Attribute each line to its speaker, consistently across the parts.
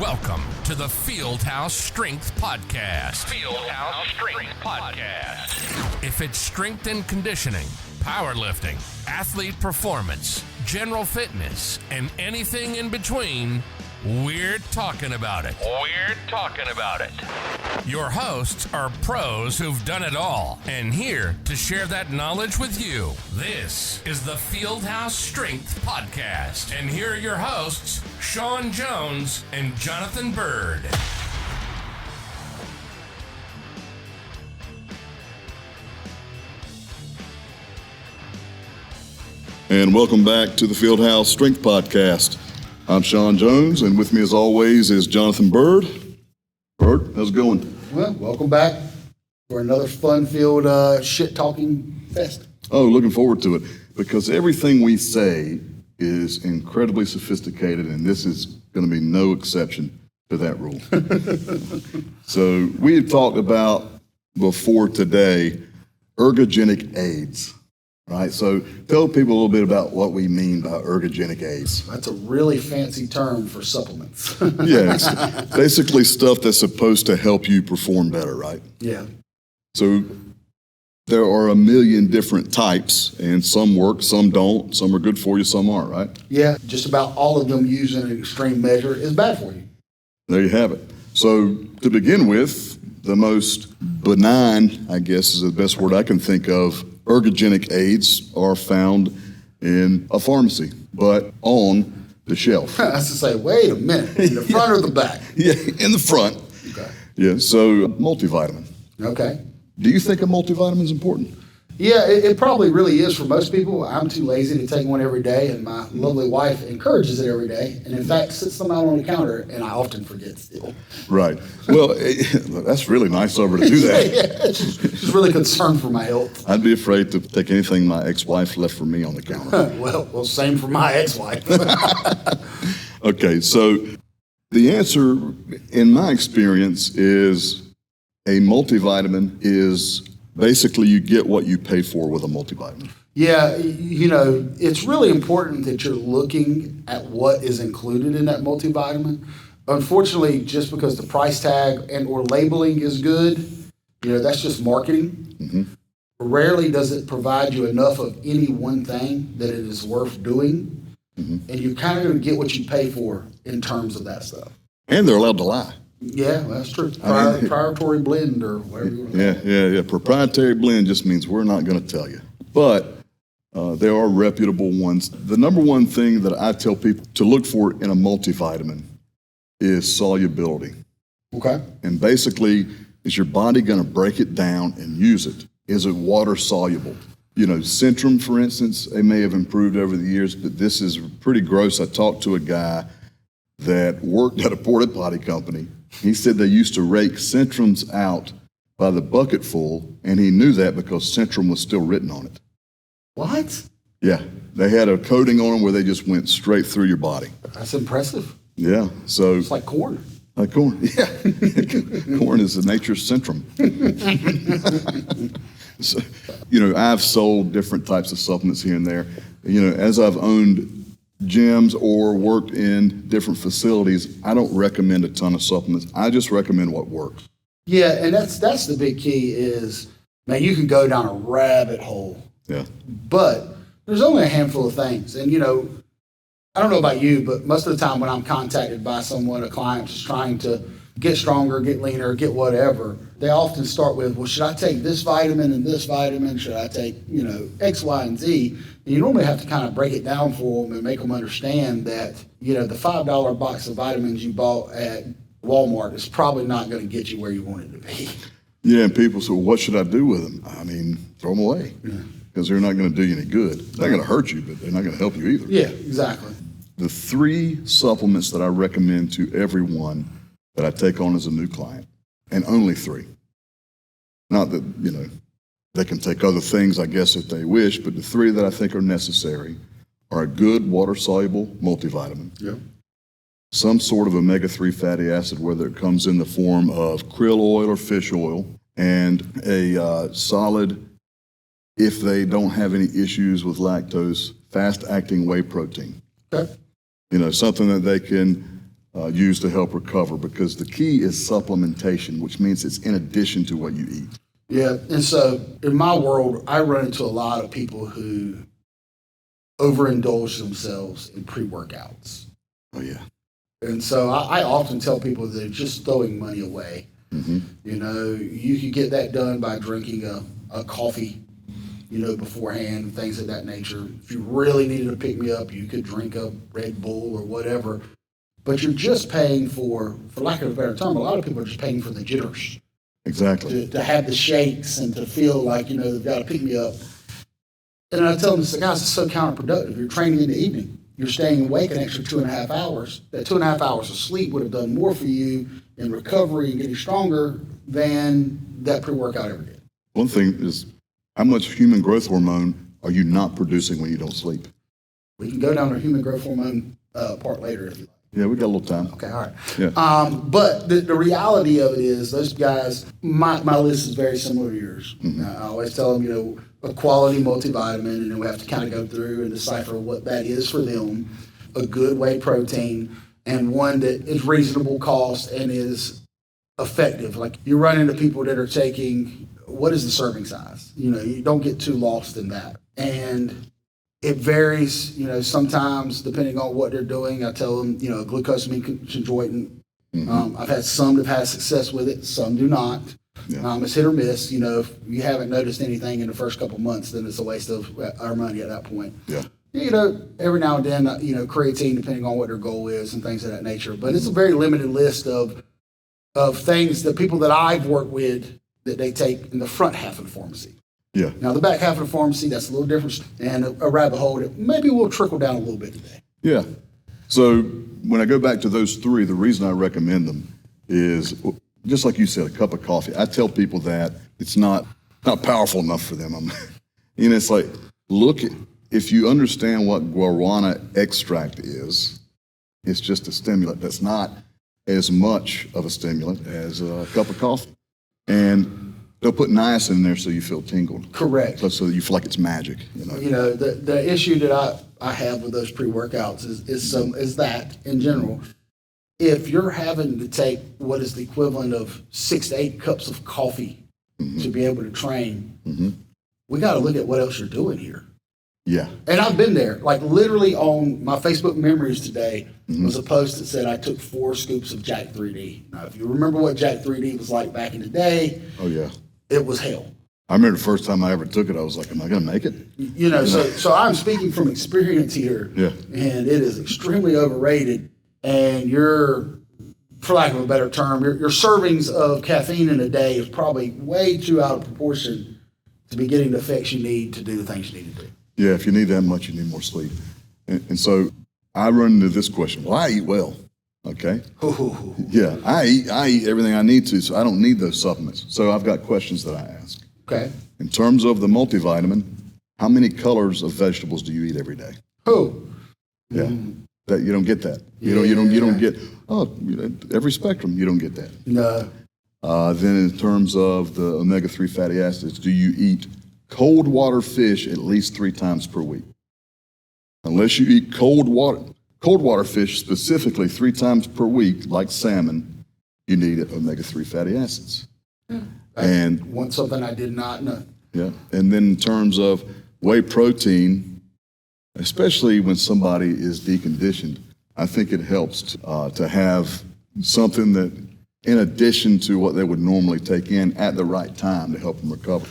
Speaker 1: Welcome to the Fieldhouse Strength Podcast. Fieldhouse Strength Podcast. If it's strength and conditioning, powerlifting, athlete performance, general fitness, and anything in between, we're talking about it. Your hosts are pros who've done it all and here to share that knowledge with you. This is the Fieldhouse Strength Podcast. And here are your hosts, Sean Jones and Jonathan Bird.
Speaker 2: And welcome back to the Fieldhouse Strength Podcast. I'm Sean Jones, and with me as always is Jonathan Bird. Bird, how's it going?
Speaker 3: Well, welcome back for another fun-filled shit-talking fest.
Speaker 2: Oh, looking forward to it, because everything we say is incredibly sophisticated, and this is going to be no exception to that rule. So we had talked about before today ergogenic aids. Right, so tell people a little bit about what we mean by ergogenic aids.
Speaker 3: That's a really fancy term for supplements.
Speaker 2: Yeah, it's basically stuff that's supposed to help you perform better, right?
Speaker 3: Yeah.
Speaker 2: So there are a million different types, and some work, some don't, some are good for you, some aren't, right?
Speaker 3: Yeah, just about all of them used in an extreme measure is bad for you.
Speaker 2: There you have it. So to begin with, the most benign, I guess is the best word I can think of, ergogenic aids are found in a pharmacy, but on the shelf.
Speaker 3: I was to say, wait a minute, in the front or the back?
Speaker 2: Yeah, in the front.
Speaker 3: Okay.
Speaker 2: Yeah, so multivitamin.
Speaker 3: Okay.
Speaker 2: Do you think a multivitamin is important?
Speaker 3: Yeah, it probably really is for most people. I'm too lazy to take one every day, and my lovely wife encourages it every day, and in fact sits them out on the counter, and I often forget still.
Speaker 2: Right. Well, that's really nice of her to do that.
Speaker 3: Yeah, she's really concerned for my health.
Speaker 2: I'd be afraid to take anything my ex-wife left for me on the counter.
Speaker 3: Well, same for my ex-wife.
Speaker 2: Okay, so the answer, in my experience, is a multivitamin is basically you get what you pay for with a multivitamin.
Speaker 3: Yeah, it's really important that you're looking at what is included in that multivitamin. Unfortunately, just because the price tag and or labeling is good, that's just marketing.
Speaker 2: Mm-hmm.
Speaker 3: Rarely does it provide you enough of any one thing that it is worth doing. Mm-hmm. And you're kind of going to get what you pay for in terms of that stuff.
Speaker 2: And they're allowed to lie.
Speaker 3: Yeah, that's true. Proprietary blend or whatever you want to call it.
Speaker 2: Yeah. Proprietary blend just means we're not going to tell you. But there are reputable ones. The number one thing that I tell people to look for in a multivitamin is solubility.
Speaker 3: Okay.
Speaker 2: And basically, is your body going to break it down and use it? Is it water soluble? Centrum, for instance, they may have improved over the years, but this is pretty gross. I talked to a guy that worked at a porta potty company. He said they used to rake Centrums out by the bucketful, and he knew that because Centrum was still written on it.
Speaker 3: What?
Speaker 2: Yeah, they had a coating on them where they just went straight through your body.
Speaker 3: That's impressive.
Speaker 2: Yeah, so
Speaker 3: it's like corn.
Speaker 2: Like corn, yeah. Corn is the nature's Centrum. So, I've sold different types of supplements here and there. As I've owned gyms or worked in different facilities, I don't recommend a ton of supplements. I just recommend what works.
Speaker 3: Yeah, and that's the big key is, man, you can go down a rabbit hole.
Speaker 2: Yeah.
Speaker 3: But there's only a handful of things. And, I don't know about you, but most of the time when I'm contacted by someone, a client just trying to get stronger, get leaner, get whatever, they often start with, well, should I take this vitamin and this vitamin? Should I take, X, Y, and Z? And you normally have to kind of break it down for them and make them understand that, the $5 box of vitamins you bought at Walmart is probably not going to get you where you want it to be.
Speaker 2: Yeah, and people say, well, what should I do with them? I mean, throw them away because they're not going to do you any good. They're not going to hurt you, but they're not going to help you either.
Speaker 3: Yeah, exactly.
Speaker 2: The 3 supplements that I recommend to everyone that I take on as a new client, and only 3. Not that, they can take other things, I guess, if they wish, but the 3 that I think are necessary are a good water-soluble multivitamin, some sort of omega-3 fatty acid, whether it comes in the form of krill oil or fish oil, and a solid, if they don't have any issues with lactose, fast-acting whey protein.
Speaker 3: Okay.
Speaker 2: Something that they can use to help recover, because the key is supplementation, which means it's in addition to what you eat.
Speaker 3: Yeah, and so in my world, I run into a lot of people who overindulge themselves in pre-workouts.
Speaker 2: Oh, yeah.
Speaker 3: And so I often tell people that they're just throwing money away.
Speaker 2: Mm-hmm.
Speaker 3: You know, you could get that done by drinking a coffee, you know, beforehand, and things of that nature. If you really needed to pick me up, you could drink a Red Bull or whatever. But you're just paying for lack of a better term, a lot of people are just paying for the jitters.
Speaker 2: Exactly.
Speaker 3: To have the shakes and to feel like, you know, they've got to pick me up. And I tell them, guys, it's so counterproductive. You're training in the evening. You're staying awake an extra 2.5 hours. That 2.5 hours of sleep would have done more for you in recovery and getting stronger than that pre-workout ever did.
Speaker 2: One thing is, how much human growth hormone are you not producing when you don't sleep?
Speaker 3: We can go down to human growth hormone part later if you like.
Speaker 2: Yeah, we got a little time.
Speaker 3: Okay, all right.
Speaker 2: Yeah.
Speaker 3: But the reality of it is, those guys, my list is very similar to yours.
Speaker 2: Mm-hmm.
Speaker 3: I always tell them, you know, a quality multivitamin, and then we have to kind of go through and decipher what that is for them, a good whey protein, and one that is reasonable cost and is effective. Like, you run into people that are taking, what is the serving size? You know, you don't get too lost in that. And it varies, you know, sometimes depending on what they're doing. I tell them, you know, glucosamine conjoined.
Speaker 2: Mm-hmm.
Speaker 3: I've had some that have had success with it, some do not.
Speaker 2: Yeah.
Speaker 3: It's hit or miss. You know, if you haven't noticed anything in the first couple months, then it's a waste of our money at that point.
Speaker 2: Yeah.
Speaker 3: You know, every now and then, you know, creatine, depending on what their goal is and things of that nature. But it's a very limited list of things that people that I've worked with that they take in the front half of the pharmacy.
Speaker 2: Yeah.
Speaker 3: Now, the back half of the pharmacy, that's a little different, and a rabbit hole that maybe we'll trickle down a little bit today.
Speaker 2: Yeah. So when I go back to those three, the reason I recommend them is, just like you said, a cup of coffee. I tell people that it's not powerful enough for them. You know, it's like, look, if you understand what guarana extract is, it's just a stimulant that's not as much of a stimulant as a cup of coffee. And they'll put niacin in there so you feel tingled.
Speaker 3: Correct.
Speaker 2: So that you feel like it's magic, you know.
Speaker 3: You know, the issue that I have with those pre-workouts is that, in general, if you're having to take what is the equivalent of 6 to 8 cups of coffee to be able to train, we got to look at what else you're doing here.
Speaker 2: Yeah.
Speaker 3: And I've been there. Like, literally on my Facebook memories today was a post that said I took 4 scoops of Jack 3D. Now, if you remember what Jack 3D was like back in the day,
Speaker 2: Oh, yeah.
Speaker 3: it was hell.
Speaker 2: I remember the first time I ever took it, I was like, am I going to make it?
Speaker 3: You know, so I'm speaking from experience here.
Speaker 2: Yeah.
Speaker 3: And it is extremely overrated. And for lack of a better term, your servings of caffeine in a day is probably way too out of proportion to be getting the effects you need to do the things you need to do.
Speaker 2: Yeah, if you need that much, you need more sleep. And so I run into this question. Well, I eat well, okay? Yeah, I eat everything I need to, so I don't need those supplements. So I've got questions that I ask.
Speaker 3: Okay.
Speaker 2: In terms of the multivitamin, how many colors of vegetables do you eat every day? Yeah, that you don't get that. You don't get every spectrum. You don't get that.
Speaker 3: No.
Speaker 2: Then in terms of the omega-3 fatty acids, do you eat cold water fish at least 3 times per week? Unless you eat cold water fish specifically 3 times per week, like salmon, you need omega-3 fatty acids. And
Speaker 3: One something I did not know.
Speaker 2: yeah, and then in terms of whey protein, especially when somebody is deconditioned, I think it helps to have something that, in addition to what they would normally take in at the right time to help them recover.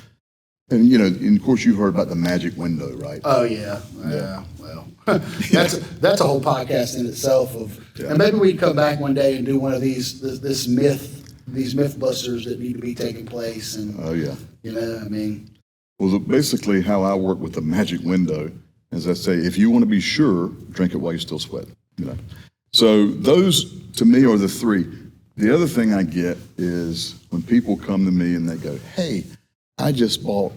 Speaker 2: And, you know, and of course you heard about the magic window, right?
Speaker 3: Oh, yeah. Yeah. Well, that's a whole podcast in itself. And maybe we can come back one day and do one of these myth busters that need to be taking place. And,
Speaker 2: Oh, yeah.
Speaker 3: you know, I mean.
Speaker 2: Well, basically how I work with the magic window is I say, if you want to be sure, drink it while you're still sweating, you know. So those, to me, are the 3. The other thing I get is when people come to me and they go, hey, I just bought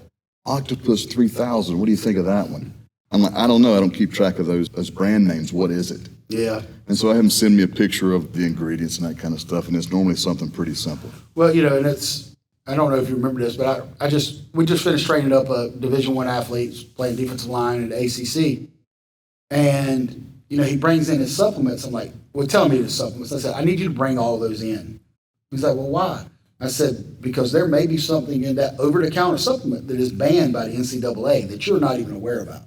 Speaker 2: Octopus 3000. What do you think of that one? I'm like, I don't know. I don't keep track of those brand names. What is it?
Speaker 3: Yeah.
Speaker 2: And so I have them send me a picture of the ingredients and that kind of stuff, and it's normally something pretty simple.
Speaker 3: Well, you know, and I don't know if you remember this, but we just finished training up a Division I athlete playing defensive line at ACC. And, you know, he brings in his supplements. I'm like, were telling me the supplements. I said, I need you to bring all those in. He's like, well, why? I said, because there may be something in that over-the-counter supplement that is banned by the NCAA that you're not even aware about.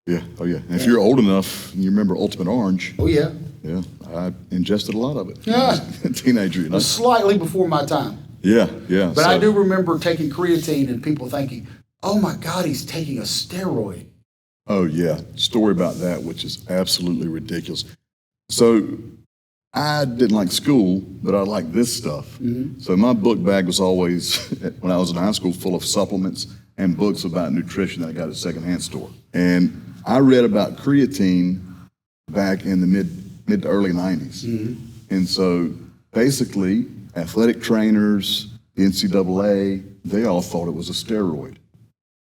Speaker 2: Yeah. Oh, yeah. And if you're old enough and you remember Ultimate Orange.
Speaker 3: Oh, yeah.
Speaker 2: Yeah. I ingested a lot of it.
Speaker 3: Yeah.
Speaker 2: As a teenager. You know?
Speaker 3: Slightly before my time.
Speaker 2: Yeah. Yeah.
Speaker 3: But I do remember taking creatine and people thinking, oh, my God, he's taking a steroid.
Speaker 2: Oh, yeah. Story about that, which is absolutely ridiculous. So I didn't like school, but I liked this stuff. Mm-hmm. So my book bag was always, when I was in high school, full of supplements and books about nutrition that I got at a secondhand store. And I read about creatine back in the mid to early 90s. Mm-hmm. And so basically, athletic trainers, the NCAA, they all thought it was a steroid.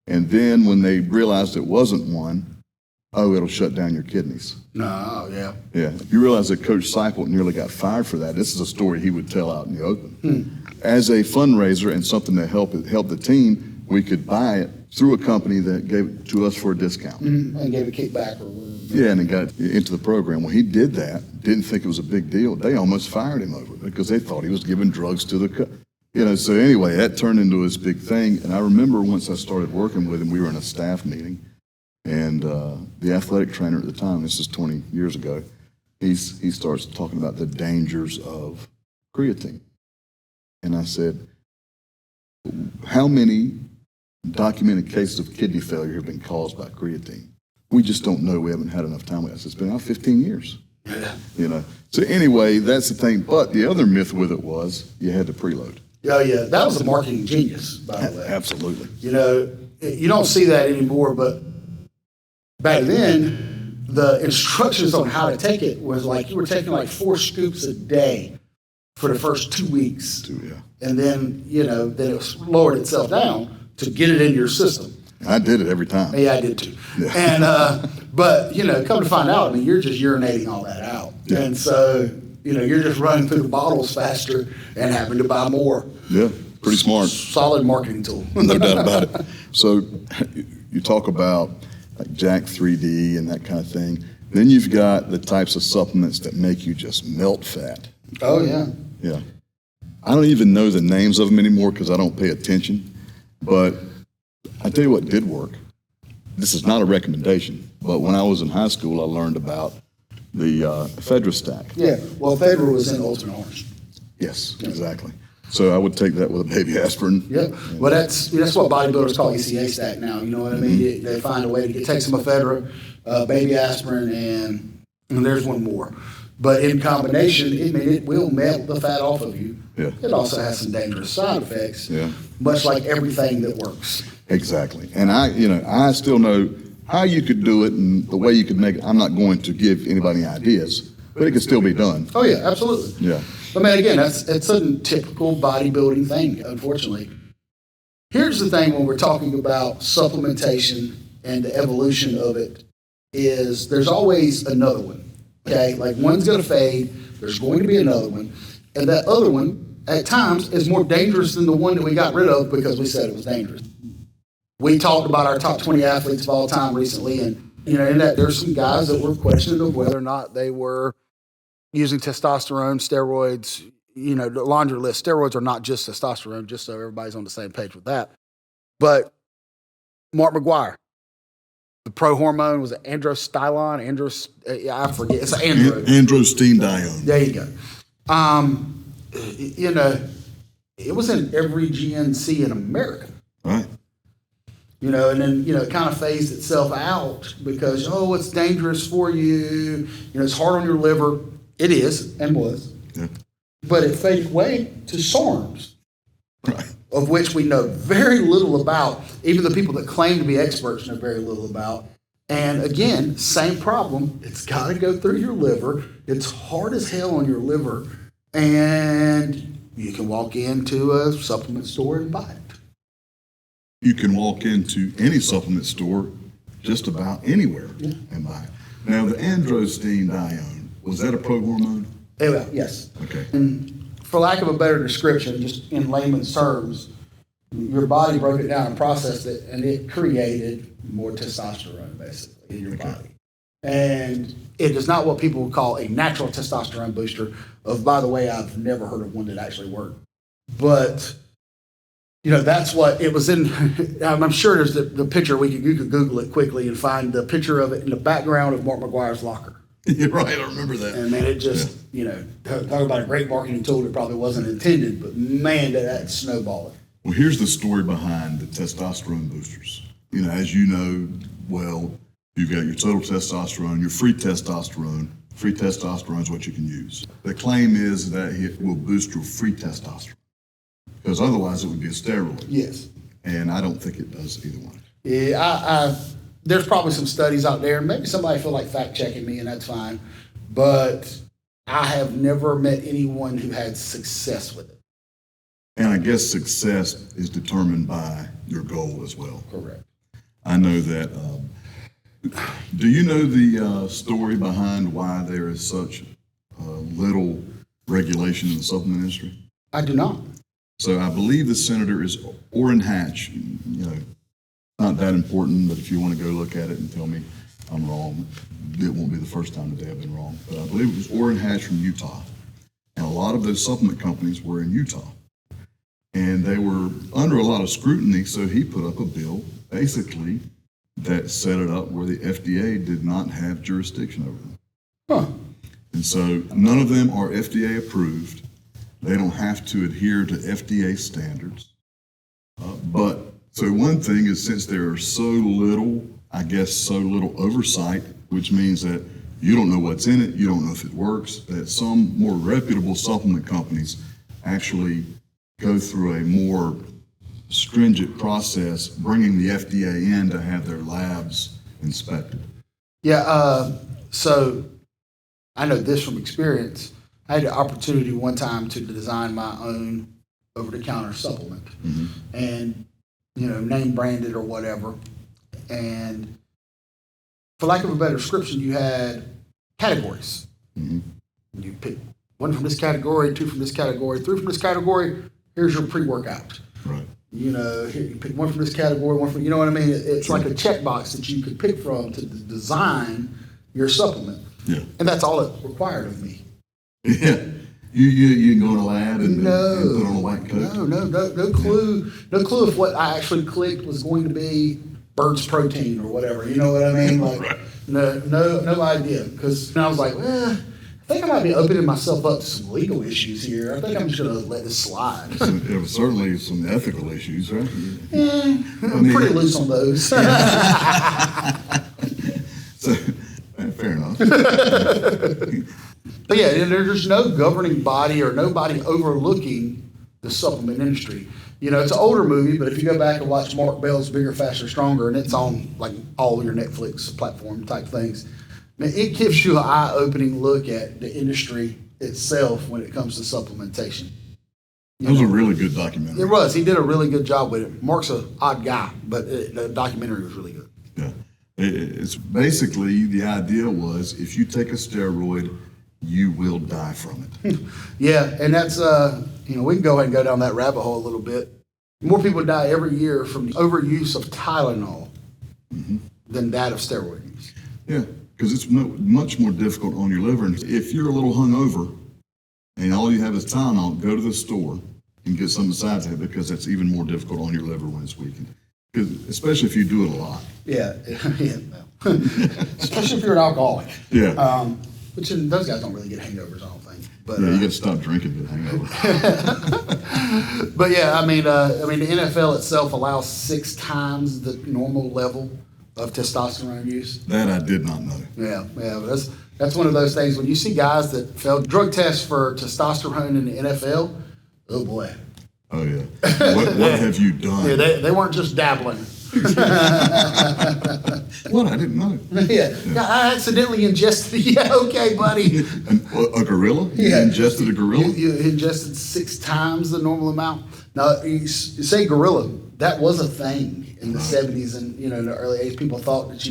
Speaker 2: And then when they realized it wasn't one, oh, it'll shut down your kidneys.
Speaker 3: No, yeah.
Speaker 2: Yeah. You realize that Coach Seipel nearly got fired for that. This is a story he would tell out in the open. As a fundraiser and something to help the team, we could buy it through a company that gave it to us for a discount.
Speaker 3: And gave a kickback or whatever.
Speaker 2: Yeah, and it got into the program. Well, he did that, didn't think it was a big deal. They almost fired him over it because they thought he was giving drugs to the so anyway, that turned into this big thing. And I remember once I started working with him, we were in a staff meeting. And the athletic trainer at the time, this is 20 years ago, he starts talking about the dangers of creatine. And I said, how many documented cases of kidney failure have been caused by creatine? We just don't know. We haven't had enough time with it. It's been out 15 years. Yeah. So anyway, that's the thing. But the other myth with it was you had to preload.
Speaker 3: Oh, yeah. That was a marketing genius, by the way.
Speaker 2: Absolutely.
Speaker 3: You don't see that anymore, but back then, the instructions on how to take it was like you were taking like 4 scoops a day for the first 2 weeks. And then, then it lowered itself down to get it into your system.
Speaker 2: I did it every time.
Speaker 3: Yeah, I did too. Yeah. And, but, come to find out, you're just urinating all that out. Yeah. And so, you're just running through the bottles faster and having to buy more.
Speaker 2: Yeah, pretty smart.
Speaker 3: Solid marketing tool.
Speaker 2: No doubt about it. So you talk about like Jack 3D and that kind of thing. Then you've got the types of supplements that make you just melt fat.
Speaker 3: Oh, yeah.
Speaker 2: Yeah. I don't even know the names of them anymore because I don't pay attention. But I tell you what did work. This is not a recommendation, but when I was in high school, I learned about the Ephedra stack.
Speaker 3: Yeah, well, Ephedra was in Ultimate Orange.
Speaker 2: Yes, exactly. So I would take that with a baby aspirin.
Speaker 3: Yeah, well, that's what bodybuilders call ECA stack now. You know what I mean? Mm-hmm. They find a way to take some Ephedra, baby aspirin, and there's one more. But in combination, it will melt the fat off of you.
Speaker 2: Yeah.
Speaker 3: It also has some dangerous side effects.
Speaker 2: Yeah.
Speaker 3: Much like everything that works.
Speaker 2: Exactly. And I still know how you could do it and the way you could make it. I'm not going to give anybody ideas, but it can still be done.
Speaker 3: Oh yeah, absolutely.
Speaker 2: Yeah.
Speaker 3: But man, again, it's a typical bodybuilding thing, unfortunately. Here's the thing when we're talking about supplementation and the evolution of it is there's always another one. Okay, like one's going to fade, there's going to be another one, and that other one, at times, is more dangerous than the one that we got rid of because we said it was dangerous. We talked about our top 20 athletes of all time recently, and in that there's some guys that were questioning of whether or not they were using testosterone, steroids, the laundry list. Steroids are not just testosterone, just so everybody's on the same page with that. But Mark McGuire, the pro hormone, was it androstenedione? I forget. It's andro.
Speaker 2: Androstenedione.
Speaker 3: There you go. It was in every GNC in America.
Speaker 2: Right.
Speaker 3: And then, it kind of phased itself out because, it's dangerous for you. It's hard on your liver. It is and was. Yeah. But it faded away to SARMs, right, of which we know very little about. Even the people that claim to be experts know very little about. And again, same problem. It's got to go through your liver. It's hard as hell on your liver. And you can walk into a supplement store and buy it.
Speaker 2: You can walk into any supplement store just about anywhere and buy it. Now, the androstenedione, was that a pro hormone?
Speaker 3: Yes.
Speaker 2: Okay.
Speaker 3: And for lack of a better description, just in layman's terms, your body broke it down and processed it, and it created more testosterone, basically, in your body. And it is not what people would call a natural testosterone booster. By the way, I've never heard of one that actually worked. But, that's what it was in. I'm sure there's the picture. You could Google it quickly and find the picture of it in the background of Mark McGuire's locker.
Speaker 2: You're right, I remember that.
Speaker 3: And man, it just, talk about a great marketing tool that probably wasn't intended, but man, that snowballed.
Speaker 2: Well, here's the story behind the testosterone boosters. As you know, well, you've got your total testosterone, your free testosterone. Free testosterone is what you can use. The claim is that it will boost your free testosterone, because otherwise it would be a steroid.
Speaker 3: Yes.
Speaker 2: And I don't think it does either one.
Speaker 3: Yeah, there's probably some studies out there. Maybe somebody feel like fact checking me, and that's fine. But I have never met anyone who had success with it.
Speaker 2: And I guess success is determined by your goal as well.
Speaker 3: Correct.
Speaker 2: I know that. Do you know the story behind why there is such little regulation in the supplement industry?
Speaker 3: I do not.
Speaker 2: So I believe the senator is Orrin Hatch. Not that important, but if you want to go look at it and tell me I'm wrong, it won't be the first time today I've been wrong. But I believe it was Orrin Hatch from Utah. And a lot of those supplement companies were in Utah. And they were under a lot of scrutiny, so he put up a bill, basically, that set it up where the FDA did not have jurisdiction over them.
Speaker 3: Huh.
Speaker 2: And so none of them are FDA approved. They don't have to adhere to FDA standards. So one thing is, since there are so little oversight, which means that you don't know what's in it, you don't know if it works, that some more reputable supplement companies actually go through a more stringent process, bringing the FDA in to have their labs inspected.
Speaker 3: Yeah, so I know this from experience. I had the opportunity one time to design my own over-the-counter supplement.
Speaker 2: Mm-hmm.
Speaker 3: And, name branded or whatever. And for lack of a better description, you had categories.
Speaker 2: Mm-hmm.
Speaker 3: You pick one from this category, two from this category, three from this category. Here's your pre-workout.
Speaker 2: Right.
Speaker 3: Here you pick one from this category, one from, what I mean? It's like a checkbox that you could pick from to design your supplement.
Speaker 2: Yeah.
Speaker 3: And that's all it required of me.
Speaker 2: Yeah. You can go in a lab and put on a white coat?
Speaker 3: No clue. No clue if what I actually clicked was going to be bird's protein or whatever. You know what I mean? Like,
Speaker 2: right.
Speaker 3: No idea. Because I was like, I think I might be opening myself up to some legal issues here. I think I'm just going to let this slide.
Speaker 2: There was certainly some ethical issues, right?
Speaker 3: I'm pretty loose on those.
Speaker 2: So, fair enough.
Speaker 3: But yeah, there's no governing body or nobody overlooking the supplement industry. It's an older movie, but if you go back and watch Mark Bell's Bigger, Faster, Stronger, and it's on like all your Netflix platform type things, man, it gives you an eye-opening look at the industry itself when it comes to supplementation.
Speaker 2: That was a really good documentary.
Speaker 3: It was. He did a really good job with it. Mark's an odd guy, but the documentary was really good.
Speaker 2: Yeah. It's basically, the idea was, if you take a steroid, you will die from it.
Speaker 3: Yeah, and that's, we can go ahead and go down that rabbit hole a little bit. More people die every year from the overuse of Tylenol than that of steroid use.
Speaker 2: Yeah, because it's much more difficult on your liver. And if you're a little hungover and all you have is Tylenol, go to the store and get some besides that, because that's even more difficult on your liver when it's weakened. Especially if you do it a lot.
Speaker 3: Yeah. Especially if you're an alcoholic.
Speaker 2: Yeah.
Speaker 3: Which those guys don't really get hangovers, I don't think. But
Speaker 2: yeah, you got to stop drinking to get hangover.
Speaker 3: But yeah, I mean, the NFL itself allows 6 times the normal level of testosterone use.
Speaker 2: That I did not know.
Speaker 3: Yeah, but that's one of those things. When you see guys that failed drug tests for testosterone in the NFL, oh boy.
Speaker 2: Oh yeah. What have you done?
Speaker 3: Yeah, they weren't just dabbling.
Speaker 2: What? I didn't know.
Speaker 3: Yeah. I accidentally ingested. Yeah, okay, buddy.
Speaker 2: A gorilla? You ingested a gorilla?
Speaker 3: You ingested 6 times the normal amount. Now, you say gorilla. That was a thing in the 70s and the early 80s. People thought that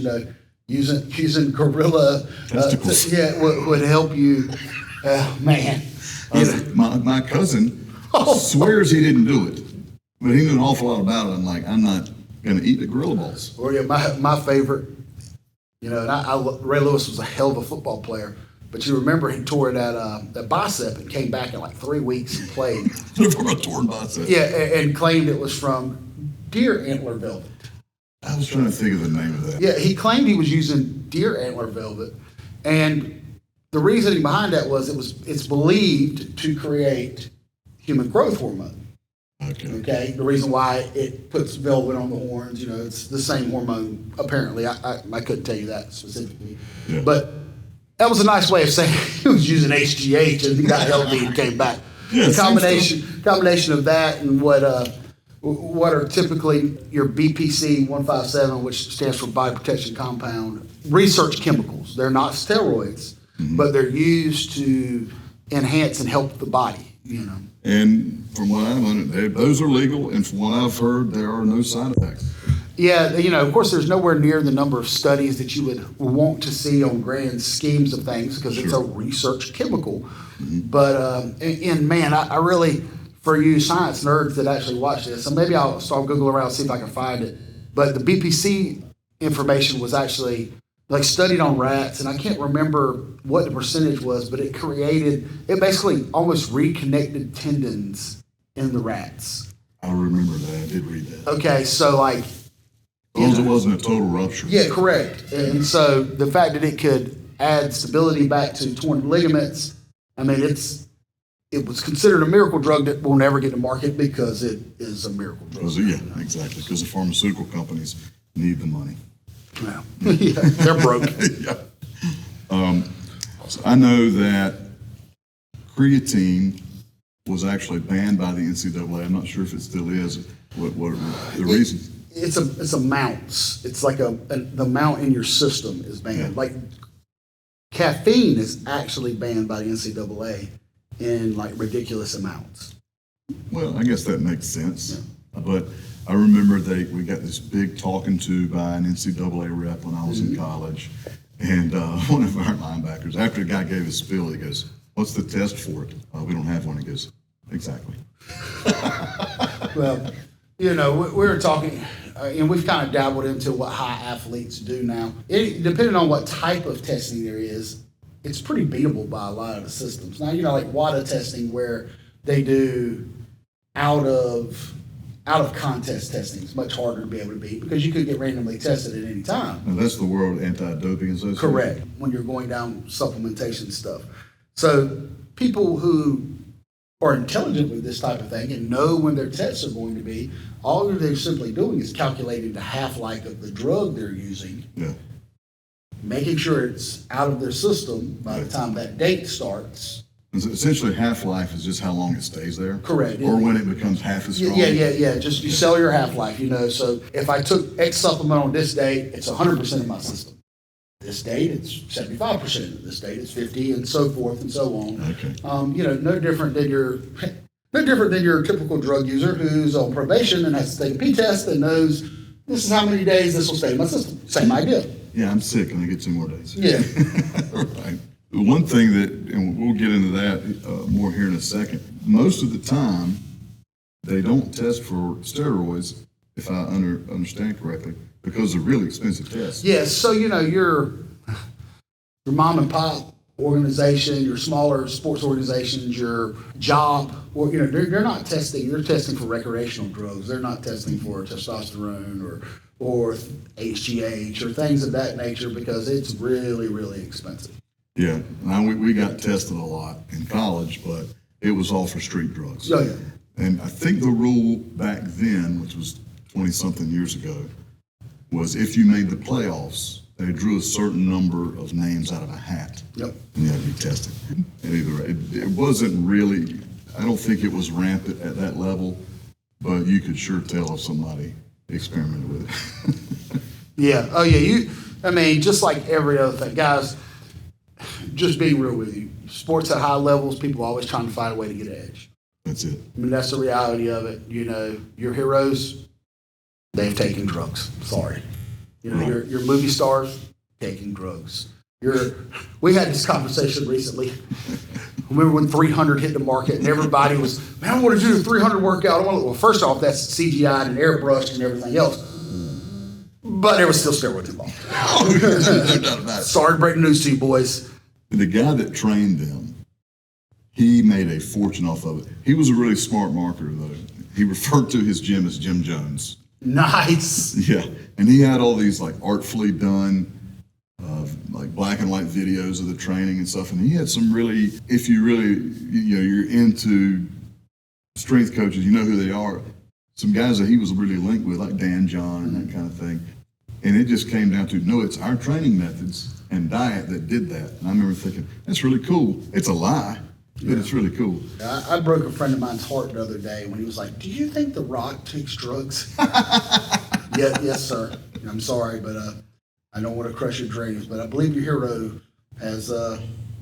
Speaker 3: using gorilla would help you. Man,
Speaker 2: my cousin swears he didn't do it, but he knew an awful lot about it. I'm like, I'm not going to eat the gorilla balls.
Speaker 3: Or my favorite, You know, and Ray Lewis was a hell of a football player. But you remember he tore that bicep and came back in like 3 weeks and played.
Speaker 2: For a torn bicep.
Speaker 3: Yeah, and claimed it was from deer antler velvet.
Speaker 2: I was trying to think of the name of that.
Speaker 3: Yeah, he claimed he was using deer antler velvet, and the reasoning behind that was it's believed to create human growth hormone. Okay. The reason why it puts velvet on the horns, you know, it's the same hormone. Apparently, I couldn't tell you that specifically, but that was a nice way of saying he was using HGH and he got healthy and came back.
Speaker 2: Yeah,
Speaker 3: the combination of that and what are typically your BPC 157, which stands for bioprotection compound, research chemicals. They're not steroids, but they're used to enhance and help the body, you know.
Speaker 2: And from what I've understood, those are legal, and from what I've heard, there are no side effects.
Speaker 3: Yeah, you know, of course, there's nowhere near the number of studies that you would want to see on grand schemes of things because it's a research chemical. But, and man, I really, for you science nerds that actually watch this, and maybe I'll Google around and see if I can find it. But the BPC information was actually like studied on rats, and I can't remember what the percentage was, but it basically almost reconnected tendons in the rats.
Speaker 2: I remember that. I did read that.
Speaker 3: Okay, so like,
Speaker 2: as long as it wasn't a total rupture.
Speaker 3: yeah, correct. And so the fact that it could add stability back to torn ligaments, I mean, it was considered a miracle drug that will never get to market because it is a miracle drug.
Speaker 2: Yeah, exactly. Because the pharmaceutical companies need the money.
Speaker 3: Yeah, yeah, they're broke.
Speaker 2: Yeah. So I know that creatine was actually banned by the NCAA. I'm not sure if it still is. What are the reasons?
Speaker 3: It's amounts. It's like the amount in your system is banned.
Speaker 2: Yeah.
Speaker 3: Like caffeine is actually banned by the NCAA in like ridiculous amounts.
Speaker 2: Well, I guess that makes sense. Yeah. But I remember we got this big talking to by an NCAA rep when I was in college. And one of our linebackers, after the guy gave his spiel, he goes, "What's the test for it?" "We don't have one." He goes, "Exactly."
Speaker 3: Well, you know, we were talking, and we've kind of dabbled into what high athletes do now. Depending on what type of testing there is, it's pretty beatable by a lot of the systems. Now, you know, like WADA testing where they do out of contest testing. It's much harder to be able to beat because you could get randomly tested at any time.
Speaker 2: And that's the World Anti-Doping Association?
Speaker 3: Correct, when you're going down supplementation stuff. So people who are intelligent with this type of thing and know when their tests are going to be, all they're simply doing is calculating the half-life of the drug they're using, making sure it's out of their system by the time that date starts.
Speaker 2: Essentially, half-life is just how long it stays there?
Speaker 3: Correct.
Speaker 2: Or when it becomes half as strong?
Speaker 3: Yeah. Just you sell your half-life, you know. So if I took X supplement on this date, it's 100% of my system. This date, it's 75%. This date, it's 50%, and so forth and so on.
Speaker 2: Okay.
Speaker 3: You know, no different than your typical drug user who's on probation and has to take a P-test and knows this is how many days this will stay in my system. Same idea.
Speaker 2: Yeah, I'm sick and I get 2 more days.
Speaker 3: Yeah.
Speaker 2: Right. The one thing that, and we'll get into that more here in a second, most of the time, they don't test for steroids, if I understand correctly, because they're really expensive tests.
Speaker 3: Yes, so you know, your mom and pop organization, your smaller sports organizations, your job, or you know, they're not testing. They're testing for recreational drugs. They're not testing for testosterone or HGH or things of that nature because it's really, really expensive.
Speaker 2: Yeah, we got tested a lot in college, but it was all for street drugs.
Speaker 3: Oh, yeah.
Speaker 2: And I think the rule back then, which was 20-something years ago, was if you made the playoffs, they drew a certain number of names out of a hat.
Speaker 3: Yep.
Speaker 2: And you had to be tested. And it wasn't really, I don't think it was rampant at that level, but you could sure tell if somebody experimented with it.
Speaker 3: Yeah. Oh, yeah. I mean, just like every other thing, guys, just being real with you, sports at high levels, people are always trying to find a way to get an edge.
Speaker 2: That's it.
Speaker 3: I mean, that's the reality of it. You know, your heroes, they've taken drugs. Sorry. You know,
Speaker 2: Right.
Speaker 3: your movie stars, taking drugs. We had this conversation recently. Remember when 300 hit the market and everybody was, man, I want to do the 300 workout. Well, first off, that's CGI and airbrushed and everything else. But there was still steroids involved.
Speaker 2: No doubt about it.
Speaker 3: Sorry to break the news to you, boys.
Speaker 2: The guy that trained them, he made a fortune off of it. He was a really smart marketer, though. He referred to his gym as Jim Jones.
Speaker 3: Nice.
Speaker 2: Yeah, and he had all these like artfully done, like black and white videos of the training and stuff. And he had some really, if you really, you're into strength coaches, you know who they are. Some guys that he was really linked with, like Dan John and that kind of thing. And it just came down to, no, it's our training methods and diet that did that. And I remember thinking, that's really cool. It's a lie, but it's really cool.
Speaker 3: I broke a friend of mine's heart the other day when he was like, do you think The Rock takes drugs? Yes, sir. I'm sorry, but I don't want to crush your dreams, but I believe your hero has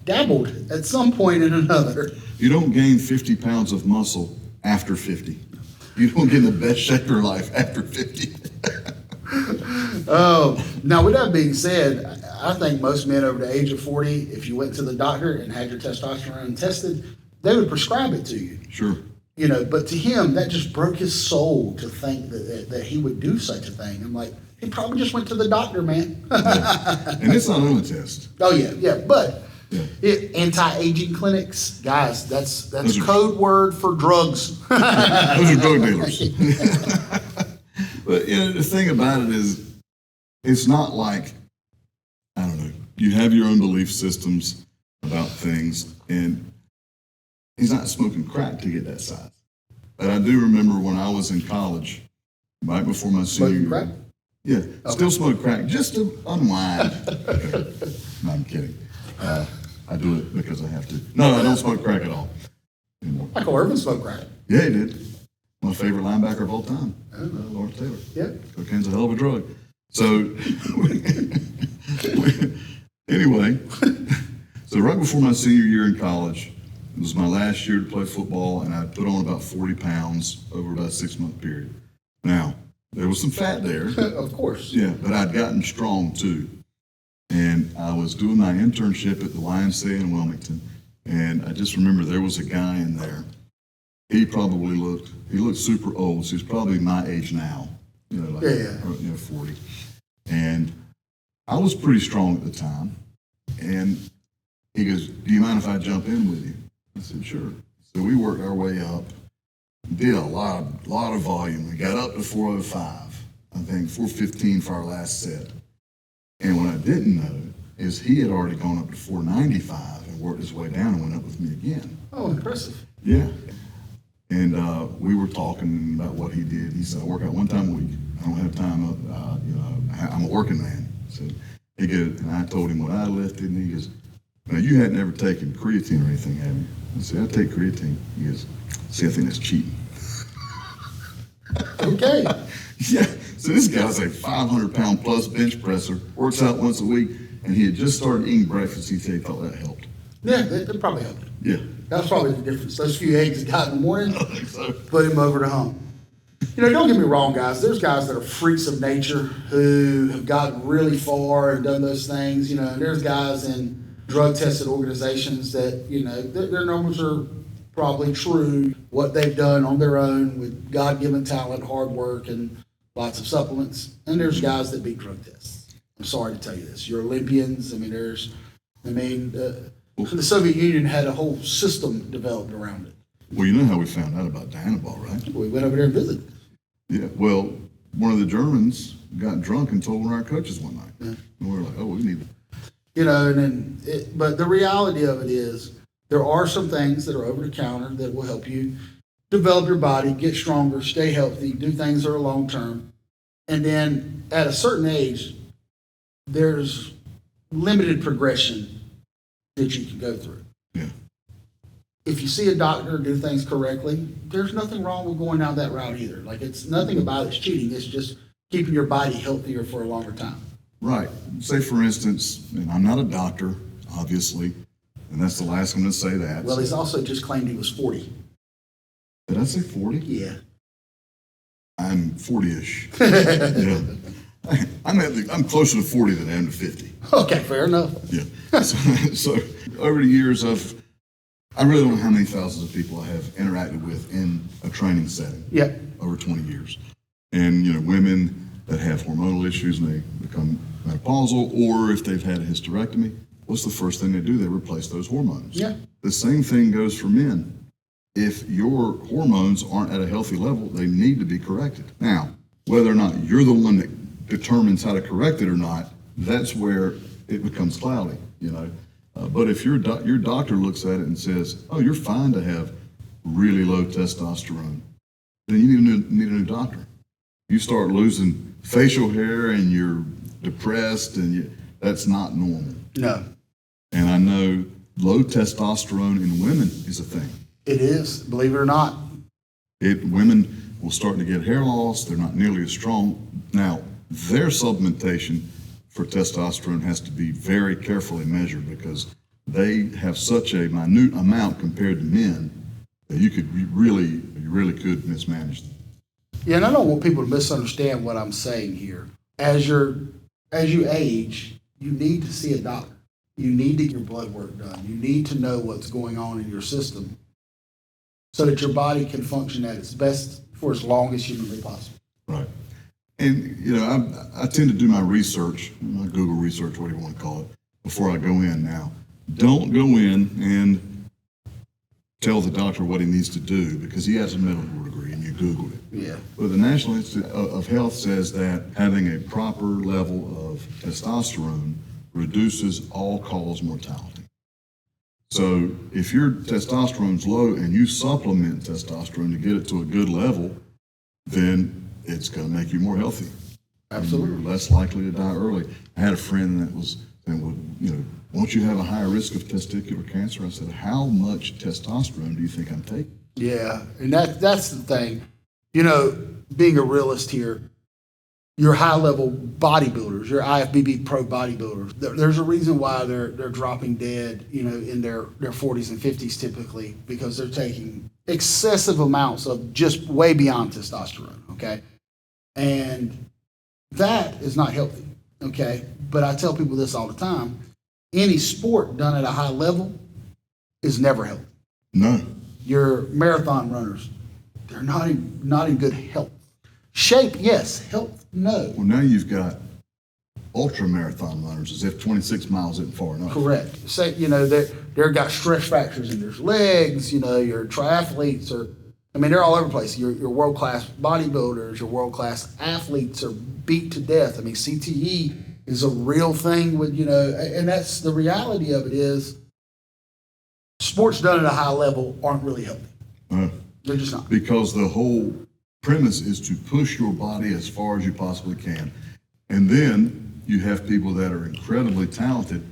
Speaker 3: dabbled at some point in another.
Speaker 2: You don't gain 50 pounds of muscle after 50. You don't get in the best shape of your life after 50.
Speaker 3: Now, with that being said, I think most men over the age of 40, if you went to the doctor and had your testosterone tested, they would prescribe it to you.
Speaker 2: Sure.
Speaker 3: But to him, that just broke his soul to think that he would do such a thing. I'm like, he probably just went to the doctor, man.
Speaker 2: And it's not on the test.
Speaker 3: Oh, yeah. But
Speaker 2: Yeah.
Speaker 3: anti-aging clinics, guys, that's code word for drugs.
Speaker 2: Those are drug dealers. But the thing about it is, it's not like, I don't know, you have your own belief systems about things, and he's not smoking crack to get that size. But I do remember when I was in college, right before my senior year.
Speaker 3: Crack?
Speaker 2: Yeah, still smoke crack just to unwind. Okay. No, I'm kidding. I do it because I have to. No, I don't smoke crack at all anymore.
Speaker 3: Michael Irvin smoked crack.
Speaker 2: Yeah, he did. My favorite linebacker of all time, Lawrence Taylor.
Speaker 3: Yeah.
Speaker 2: Cocaine's a hell of a drug. So, anyway, so right before my senior year in college, it was my last year to play football, and I put on about 40 pounds over about a 6-month period. Now, there was some fat there.
Speaker 3: Of course.
Speaker 2: Yeah, but I'd gotten strong too. And I was doing my internship at the YMCA in Wilmington, and I just remember there was a guy in there. He looked super old, so he's probably my age now, 40. And I was pretty strong at the time. And he goes, do you mind if I jump in with you? I said, sure. So we worked our way up, did a lot of volume. We got up to 405, I think 415 for our last set. And what I didn't know is he had already gone up to 495 and worked his way down and went up with me again.
Speaker 3: Oh, impressive.
Speaker 2: Yeah. And we were talking about what he did. He said, I work out one time a week. I don't have time. I'm a working man. So he goes, and I told him what I lifted, and he goes, now you hadn't ever taken creatine or anything, have you? I said, I take creatine. He goes, see, I think that's cheating.
Speaker 3: Okay.
Speaker 2: Yeah. So this guy's a 500-pound plus bench presser, works out once a week, and he had just started eating breakfast. He said he thought that helped.
Speaker 3: Yeah, that probably helped.
Speaker 2: Yeah.
Speaker 3: That's probably the difference. Those few eggs he got in the morning,
Speaker 2: I think so.
Speaker 3: put him over the hump. Don't get me wrong, guys. There's guys that are freaks of nature who have gotten really far and done those things, and there's guys in drug-tested organizations that, their numbers are probably true, what they've done on their own with God-given talent, hard work, and lots of supplements. And there's guys that beat drug tests. I'm sorry to tell you this. You're Olympians. The Soviet Union had a whole system developed around it.
Speaker 2: Well, you know how we found out about Dynaball, right?
Speaker 3: We went over there and visited.
Speaker 2: Yeah. Well, one of the Germans got drunk and told one of our coaches one night.
Speaker 3: Yeah.
Speaker 2: And we were like, oh, we need it.
Speaker 3: But the reality of it is there are some things that are over the counter that will help you develop your body, get stronger, stay healthy, do things that are long term. And then at a certain age, there's limited progression that you can go through.
Speaker 2: Yeah.
Speaker 3: If you see a doctor do things correctly, there's nothing wrong with going down that route either. Like, it's nothing about it's cheating. It's just keeping your body healthier for a longer time.
Speaker 2: Right. Say, for instance, and I'm not a doctor, obviously, and that's the last I'm going to say that.
Speaker 3: Well, he's also just claimed he was 40.
Speaker 2: Did I say 40?
Speaker 3: Yeah.
Speaker 2: I'm 40-ish. Yeah. I'm closer to 40 than I am to 50.
Speaker 3: Okay, fair enough.
Speaker 2: Yeah. So over the years, I really don't know how many thousands of people I have interacted with in a training setting.
Speaker 3: Yeah.
Speaker 2: Over 20 years. And, women that have hormonal issues and they become menopausal, or if they've had a hysterectomy, what's the first thing they do? They replace those hormones.
Speaker 3: Yeah.
Speaker 2: The same thing goes for men. If your hormones aren't at a healthy level, they need to be corrected. Now, whether or not you're the one that determines how to correct it or not, that's where it becomes cloudy, you know. But if your doctor looks at it and says, oh, you're fine to have really low testosterone, then you need a new doctor. You start losing facial hair and you're depressed, and that's not normal.
Speaker 3: No.
Speaker 2: And I know low testosterone in women is a thing.
Speaker 3: It is, believe it or not.
Speaker 2: Women will start to get hair loss. They're not nearly as strong. Now, their supplementation for testosterone has to be very carefully measured because they have such a minute amount compared to men that you really could mismanage them.
Speaker 3: Yeah, and I don't want people to misunderstand what I'm saying here. As you age, you need to see a doctor. You need to get your blood work done. You need to know what's going on in your system so that your body can function at its best for as long as humanly possible.
Speaker 2: Right. And, you know, I tend to do my research, my Google research, what do you want to call it, before I go in now. Don't go in and tell the doctor what he needs to do because he has a medical degree and you Googled it.
Speaker 3: Yeah.
Speaker 2: But the National Institute of Health says that having a proper level of testosterone reduces all-cause mortality. So if your testosterone's low and you supplement testosterone to get it to a good level, then it's going to make you more healthy.
Speaker 3: Absolutely.
Speaker 2: You're less likely to die early. I had a friend that was saying, well, won't you have a higher risk of testicular cancer? I said, how much testosterone do you think I'm taking?
Speaker 3: Yeah, and that's the thing. Being a realist here, your high-level bodybuilders, your IFBB pro bodybuilders, there's a reason why they're dropping dead, in their 40s and 50s typically, because they're taking excessive amounts of just way beyond testosterone, okay? And that is not healthy, okay? But I tell people this all the time. Any sport done at a high level is never healthy.
Speaker 2: No.
Speaker 3: Your marathon runners, they're not in good health. Shape, yes. Health, no.
Speaker 2: Well, now you've got ultra marathon runners as if 26 miles isn't far enough.
Speaker 3: Correct. Say, they've got stress fractures in their legs, your triathletes they're all over the place. Your world-class bodybuilders, your world-class athletes are beat to death. CTE is a real thing with, and that's the reality of it is sports done at a high level aren't really healthy. They're just not.
Speaker 2: Because the whole premise is to push your body as far as you possibly can. And then you have people that are incredibly talented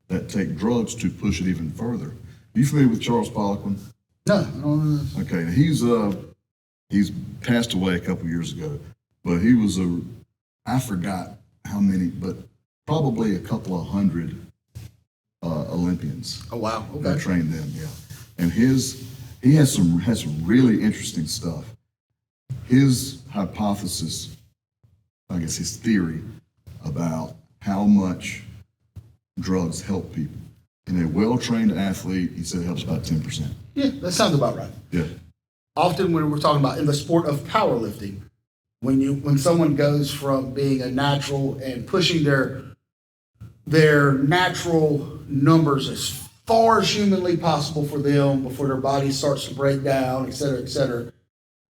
Speaker 2: that take drugs to push it even further. Are you familiar with Charles Poliquin?
Speaker 3: No, I don't know.
Speaker 2: Okay, he's passed away a couple years ago, but he was I forgot how many, but probably a couple of hundred Olympians.
Speaker 3: Oh wow! Okay.
Speaker 2: That trained them, yeah. And he has some really interesting stuff. His hypothesis, I guess his theory about how much drugs help people. In a well-trained athlete, he said it helps about 10%.
Speaker 3: Yeah, that sounds about right.
Speaker 2: Yeah.
Speaker 3: Often when we're talking about in the sport of powerlifting, when someone goes from being a natural and pushing their natural numbers as far as humanly possible for them before their body starts to break down, et cetera,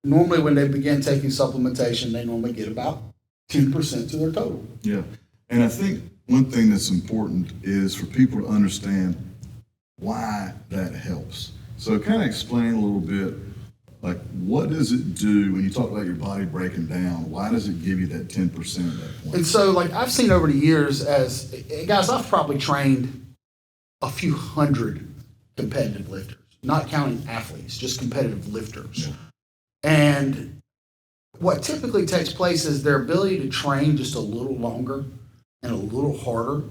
Speaker 3: normally when they begin taking supplementation, they normally get about 10% to their total.
Speaker 2: Yeah. And I think one thing that's important is for people to understand why that helps. So kind of explain a little bit, like what does it do when you talk about your body breaking down? Why does it give you that 10% at that point?
Speaker 3: And so I've seen over the years guys, I've probably trained a few hundred competitive lifters, not counting athletes, just competitive lifters.
Speaker 2: Yeah.
Speaker 3: And what typically takes place is their ability to train just a little longer and a little harder,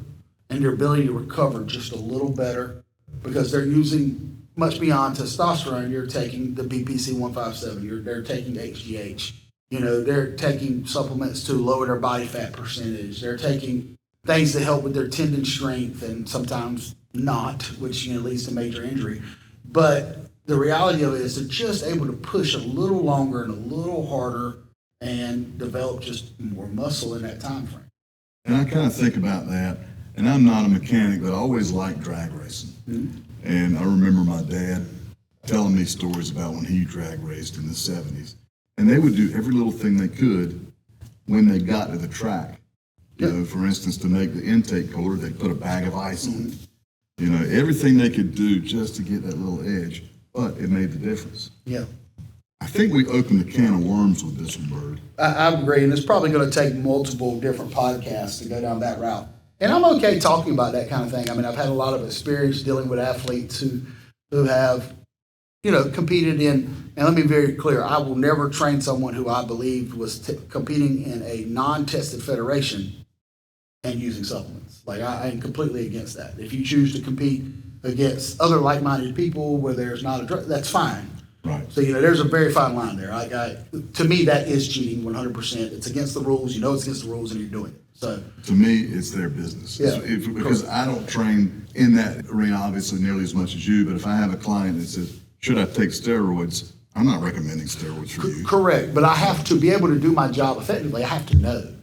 Speaker 3: and their ability to recover just a little better because they're using much beyond testosterone. You're taking the BPC 157, they're taking HGH, they're taking supplements to lower their body fat percentage. They're taking things that help with their tendon strength and sometimes not, which leads to major injury. But the reality of it is they're just able to push a little longer and a little harder and develop just more muscle in that time frame.
Speaker 2: And I kind of think about that, and I'm not a mechanic, but I always liked drag racing. Mm-hmm. And I remember my dad telling me stories about when he drag raced in the 70s. And they would do every little thing they could when they got to the track. You know, for instance, to make the intake colder, they'd put a bag of ice on it. You know, everything they could do just to get that little edge, but it made the difference.
Speaker 3: Yeah.
Speaker 2: I think we opened a can of worms with this one, Bird.
Speaker 3: I agree, and it's probably going to take multiple different podcasts to go down that route. And I'm okay talking about that kind of thing. I mean, I've had a lot of experience dealing with athletes who have, you know, competed in, and let me be very clear, I will never train someone who I believed was competing in a non-tested federation and using supplements. Like, I am completely against that. If you choose to compete against other like-minded people where there's not a drug, that's fine.
Speaker 2: Right.
Speaker 3: So, you know, there's a very fine line there. To me, that is cheating 100%. It's against the rules. You know it's against the rules, and you're doing it. So
Speaker 2: to me, it's their business.
Speaker 3: Yeah.
Speaker 2: Because I don't train in that arena, obviously, nearly as much as you, but if I have a client that says, should I take steroids? I'm not recommending steroids for you.
Speaker 3: Correct. But I have to be able to do my job effectively. I have to know.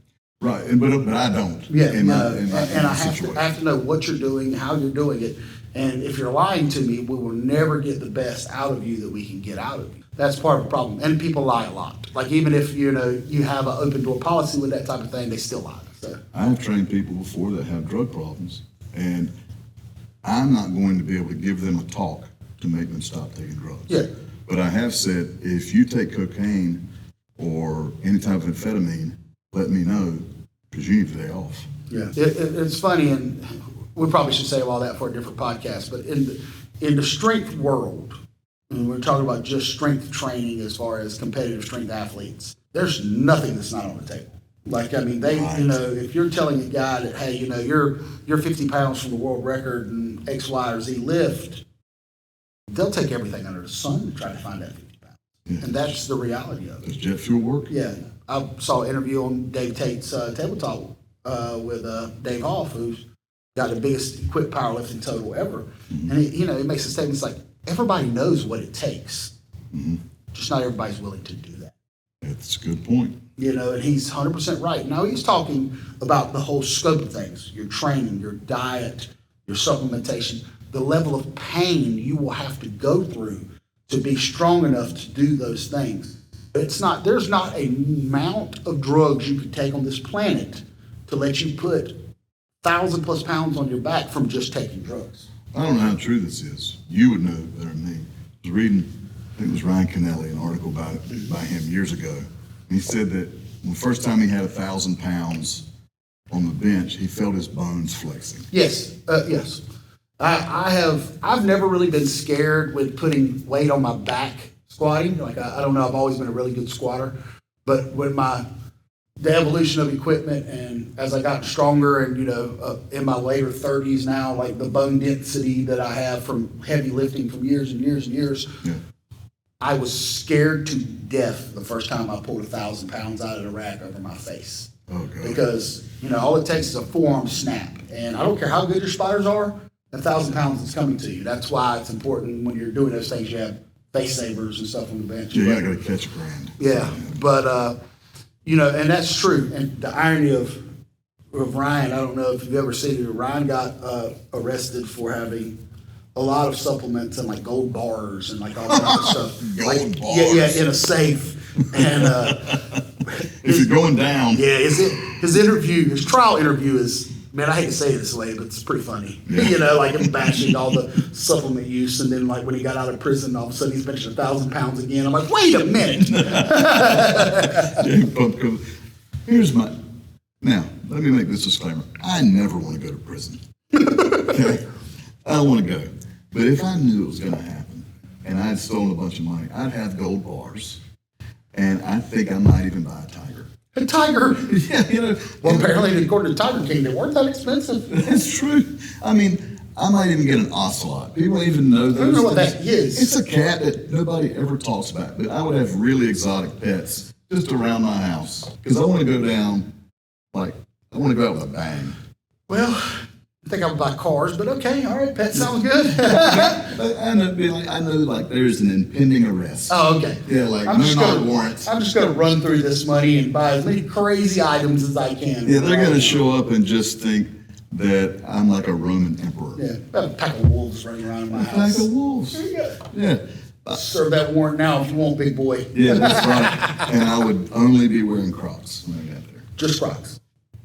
Speaker 2: Right, but I don't.
Speaker 3: Yeah,
Speaker 2: and
Speaker 3: I have to know what you're doing, how you're doing it, and if you're lying to me, we will never get the best out of you that we can get out of you. That's part of the problem, and people lie a lot. Like, even if you have an open door policy with that type of thing, they still lie. So
Speaker 2: I've trained people before that have drug problems, and I'm not going to be able to give them a talk to make them stop taking drugs.
Speaker 3: Yeah.
Speaker 2: But I have said, if you take cocaine or any type of amphetamine, let me know, because you need a day off.
Speaker 3: Yeah, it's funny, and we probably should save all that for a different podcast, but in the strength world, and we're talking about just strength training as far as competitive strength athletes, there's nothing that's not on the table. Like, I mean,
Speaker 2: Right.
Speaker 3: if you're telling a guy that, hey, you're 50 pounds from the world record and X, Y, or Z lift, they'll take everything under the sun to try to find that 50 pounds.
Speaker 2: Yeah.
Speaker 3: And that's the reality of it.
Speaker 2: Does jet fuel work?
Speaker 3: Yeah, I saw an interview on Dave Tate's Table Talk with Dave Hoff, who's got the biggest quick powerlifting total ever. Mm-hmm. And he makes a statement, it's like, everybody knows what it takes. Mm-hmm. Just not everybody's willing to do that.
Speaker 2: That's a good point.
Speaker 3: And he's 100% right. Now, he's talking about the whole scope of things, your training, your diet, your supplementation, the level of pain you will have to go through to be strong enough to do those things. There's not a amount of drugs you could take on this planet to let you put 1,000+ pounds on your back from just taking drugs.
Speaker 2: I don't know how true this is. You would know better than me. I was reading, I think it was Ryan Kennelly, an article by him years ago. And he said that the first time he had 1,000 pounds on the bench, he felt his bones flexing.
Speaker 3: Yes, yes. I've never really been scared with putting weight on my back squatting. Like, I don't know, I've always been a really good squatter. But with the evolution of equipment, and as I got stronger and, in my later 30s now, like the bone density that I have from heavy lifting from years and years and years, yeah. I was scared to death the first time I pulled 1,000 pounds out of the rack over my face.
Speaker 2: Oh, God.
Speaker 3: Because, all it takes is a forearm snap. And I don't care how good your spiders are, 1,000 pounds is coming to you. That's why it's important when you're doing those things, you have face savers and stuff on the bench.
Speaker 2: Yeah, you got to catch a grand.
Speaker 3: Yeah, but, and that's true. And the irony of Ryan, I don't know if you've ever seen it, Ryan got arrested for having a lot of supplements and like gold bars and like all that other stuff.
Speaker 2: Gold bars?
Speaker 3: Yeah, in a safe. And
Speaker 2: if you're going down.
Speaker 3: Yeah, his trial interview is, man, I hate to say it this way, but it's pretty funny. Yeah. Like him bashing all the supplement use, and then like when he got out of prison, all of a sudden he's benching 1,000 pounds again. I'm like, wait a minute.
Speaker 2: Now, let me make this disclaimer. I never want to go to prison. Okay? I don't want to go. But if I knew it was going to happen and I had stolen a bunch of money, I'd have gold bars. And I think I might even buy a tiger.
Speaker 3: A tiger?
Speaker 2: Yeah,
Speaker 3: Well, apparently, according to Tiger King, they weren't that expensive.
Speaker 2: That's true. I mean, I might even get an ocelot. People don't even know those.
Speaker 3: I don't know what that is.
Speaker 2: It's a cat that nobody ever talks about. But I would have really exotic pets just around my house. Because I want to go down, I want to go out with a bang.
Speaker 3: Well, think I would buy cars, but okay, all right, pet sounds good.
Speaker 2: But I know like there's an impending arrest.
Speaker 3: Oh, okay.
Speaker 2: Yeah, like warrants.
Speaker 3: I'm just gonna run through this money and buy as many crazy items as I can.
Speaker 2: Yeah, they're gonna show up and just think that I'm like a Roman emperor.
Speaker 3: Yeah, about a pack of wolves running around in my house.
Speaker 2: Pack of wolves.
Speaker 3: There you go.
Speaker 2: Yeah.
Speaker 3: Serve that warrant now if you want, big boy.
Speaker 2: Yeah, that's right. And I would only be wearing Crocs when I got there.
Speaker 3: Just Crocs.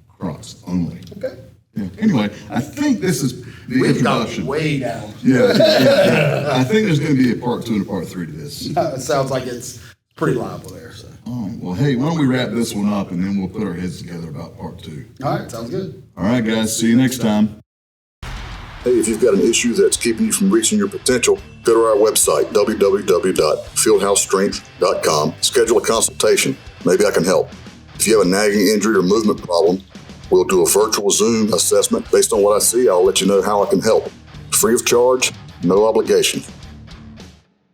Speaker 2: Crocs only.
Speaker 3: Okay.
Speaker 2: Yeah. Anyway, I think this is the
Speaker 3: We've got
Speaker 2: introduction.
Speaker 3: way down.
Speaker 2: Yeah. I think there's going to be a part 2 and a part 3 to this.
Speaker 3: It sounds like it's pretty liable there. So.
Speaker 2: Oh, well, hey, why don't we wrap this one up and then we'll put our heads together about part 2.
Speaker 3: All right, sounds good.
Speaker 2: All right, guys. See you next time.
Speaker 4: Hey, if you've got an issue that's keeping you from reaching your potential, go to our website, www.fieldhousestrength.com. Schedule a consultation. Maybe I can help. If you have a nagging injury or movement problem, we'll do a virtual Zoom assessment. Based on what I see, I'll let you know how I can help. Free of charge, no obligation.